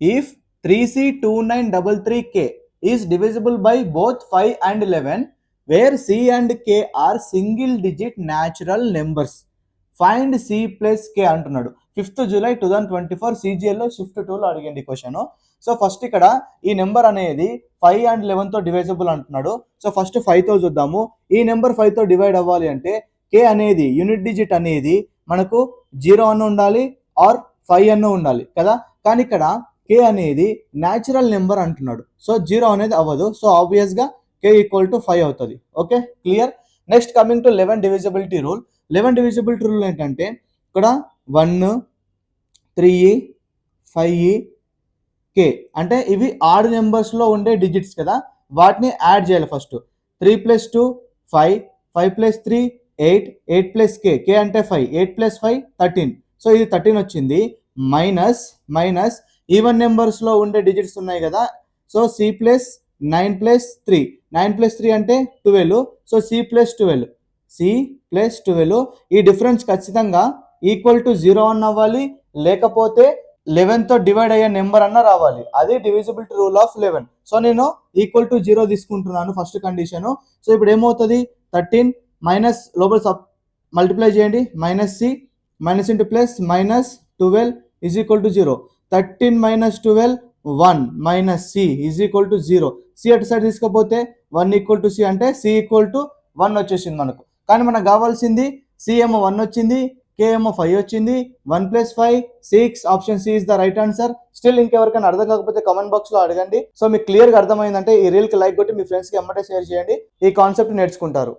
If 3C2933K is divisible by both 5 and 11, where C and K are single digit natural numbers, find C plus K అంటున్నాడు. 5th July 2024 CGL shift 2లో అడిగింది question. So first ఇక్కడ ఈ number అనేది 5 and 11తో డివైజబుల్ అంటున్నాడు. So first 5తో చూద్దాము. ఈ number 5తో divide అవ్వాలి అంటే కే అనేది యూనిట్ డిజిట్ అనేది మనకు 0 అన్న ఉండాలి ఆర్ 5 అన్న ఉండాలి కదా. కానీ ఇక్కడ కే అనేది న్యాచురల్ నెంబర్ అంటున్నాడు. సో 0 అనేది అవ్వదు. సో ఆబ్వియస్గా కే ఈక్వల్ టు 5 అవుతుంది. Okay, clear. Next coming to 11 divisibility rule. 11 divisibility rule ఏంటంటే ఇక్కడ 1, 3, 5, కే అంటే ఇవి ఆడ్ నెంబర్స్లో ఉండే డిజిట్స్ కదా, వాటిని యాడ్ చేయాలి ఫస్ట్. 3 + 2 5, 5 + 3 8, 8 + కే, కే అంటే 5, 8 + 5 13. సో ఇది 13 వచ్చింది. మైనస్ ఈవెన్ నెంబర్స్లో ఉండే డిజిట్స్ ఉన్నాయి కదా. సో సి ప్లస్ 9 + 3, 9 + 3 అంటే 12. సో సి ప్లస్ 12 ఈ డిఫరెన్స్ ఖచ్చితంగా ఈక్వల్ టు 0 అన్న అవ్వాలి, లేకపోతే 11తో డివైడ్ అయ్యే నెంబర్ అన్న రావాలి. అది డివిజిబిలిటీ రూల్ ఆఫ్ 11. సో నేను ఈక్వల్ టు 0 తీసుకుంటున్నాను ఫస్ట్ కండిషన్. సో ఇప్పుడు ఏమవుతుంది, 13 మైనస్ లోపల మల్టిప్లై చేయండి, -c minus into plus -12 is equal to 0. 13 - 12 1 minus c is equal to 0. C అటు సైడ్ తీసుకపోతే 1 ఈక్వల్ టు సి అంటే సి ఈక్వల్ టు 1 వచ్చేసింది మనకు. కానీ మనకు కావాల్సింది సి ఏమో 1 వచ్చింది, కే ఏమో 5 వచ్చింది. 1 + 5 6. Option C is the right answer. Still ఇంకెవరికైనా అర్థం కాకపోతే కమెంట్ బాక్స్ లో అడగండి. సో మీకు క్లియర్గా అర్థమైందంటే ఈ రీల్కి లైక్ కొట్టి మీ ఫ్రెండ్స్కి ఎమ్మటే షేర్ చేయండి. ఈ కాన్సెప్ట్ నేర్చుకుంటారు.